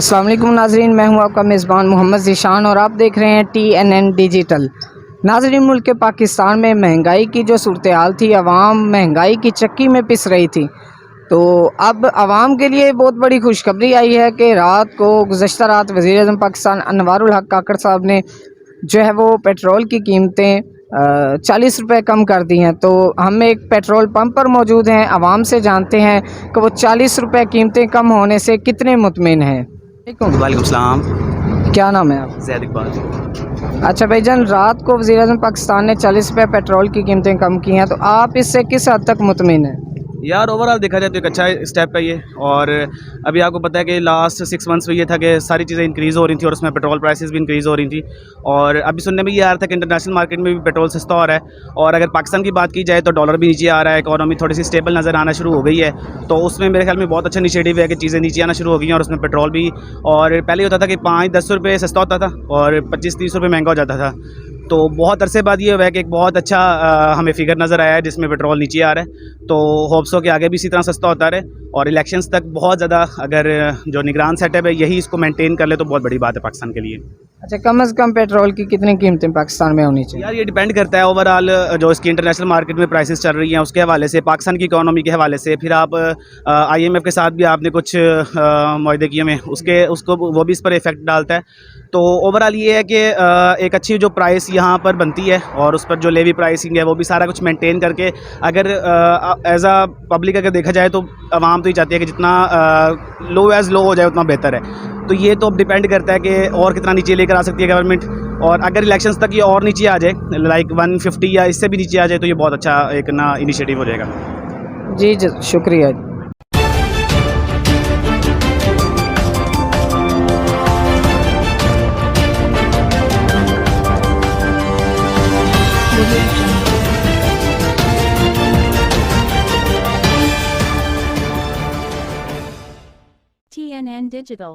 अस्सलाम वालेकुम नाजरीन, मैं हूं आपका मेज़बान मोहम्मद ज़ीशान और आप देख रहे हैं TNN डिजिटल। नाजरीन, मुल्क के पाकिस्तान में महंगाई की जो सूरत-ए-हाल थी, आवाम महंगाई की चक्की में पिस रही थी। तो अब आवाम के लिए बहुत बड़ी खुशखबरी आई है कि गुज़श्ता रात वज़ीर-ए-आज़म पाकिस्तान अनवारुल हक काकड़ साहब ने जो है वो पेट्रोल की कीमतें 40 रुपये कम कर दी हैं। तो हम एक पेट्रोल पंप पर मौजूद हैं, आवाम से जानते हैं कि वो 40 रुपये कीमतें कम होने से कितने मुतमिन हैं। वालेकुम सलाम। क्या नाम है आप? ज़ैद इकबाल। अच्छा भाईजान, रात को वज़ीर-ए-आज़म पाकिस्तान ने 40 रुपये पेट्रोल की कीमतें कम की हैं, तो आप इससे किस हद तक मुतमिन हैं? यार ओवरऑल देखा जाए तो एक अच्छा स्टेप है ये। और अभी आपको पता है कि लास्ट 6 मंथ्स में ये था कि सारी चीज़ें इंक्रीज़ हो रही थी और उसमें पेट्रोल प्राइसेस भी इंक्रीज़ हो रही थी। और अभी सुनने में ये आ रहा था कि इंटरनेशनल मार्केट में भी पेट्रोल सस्ता हो रहा है। और अगर पाकिस्तान की बात की जाए तो डॉलर भी नीचे आ रहा है, इकॉनमी थोड़ी सी स्टेबल नज़र आना शुरू हो गई है। तो उसमें मेरे ख्याल में बहुत अच्छा इनिशिएटिव है कि चीज़ें नीचे आना शुरू हो गई हैं और उसमें पेट्रोल भी। और पहले होता था कि 5-10 रुपये सस्ता होता था और 25-30 रुपये महंगा हो जाता था। तो बहुत अरसे बाद ये हुआ है कि एक बहुत अच्छा हमें फिगर नज़र आया है जिसमें पेट्रोल नीचे आ रहा है। तो होप्स हो कि आगे भी इसी तरह सस्ता होता रहे और इलेक्शंस तक बहुत ज़्यादा अगर जो निगरान सेटअप है यही इसको मेंटेन कर ले तो बहुत बड़ी बात है पाकिस्तान के लिए। अच्छा, कम से कम पेट्रोल की कितनी कीमतें पाकिस्तान में होनी चाहिए? यार ये डिपेंड करता है ओवरऑल जो इसकी इंटरनेशनल मार्केट में प्राइसेस चल रही हैं उसके हवाले से, पाकिस्तान की इकोनॉमी के हवाले से। फिर आप IMF के साथ भी आपने कुछ मुआहदे किए में उसको वो भी इस पर इफ़ेक्ट डालता है। तो ओवरऑल ये है कि एक अच्छी जो प्राइस यहाँ पर बनती है और उस पर जो लेवी प्राइसिंग है वो भी सारा कुछ मेंटेन करके अगर एज आ पब्लिक अगर देखा जाए तो आवाम तो ये चाहती है कि जितना लो एज़ लो हो जाए उतना बेहतर है। तो ये तो अब डिपेंड करता है कि और कितना नीचे लेकर आ सकती है गवर्नमेंट। और अगर इलेक्शंस तक ये और नीचे आ जाए लाइक 150 या इससे भी नीचे आ जाए तो ये बहुत अच्छा एक ना इनिशिएटिव हो जाएगा। जी शुक्रिया। TNN Digital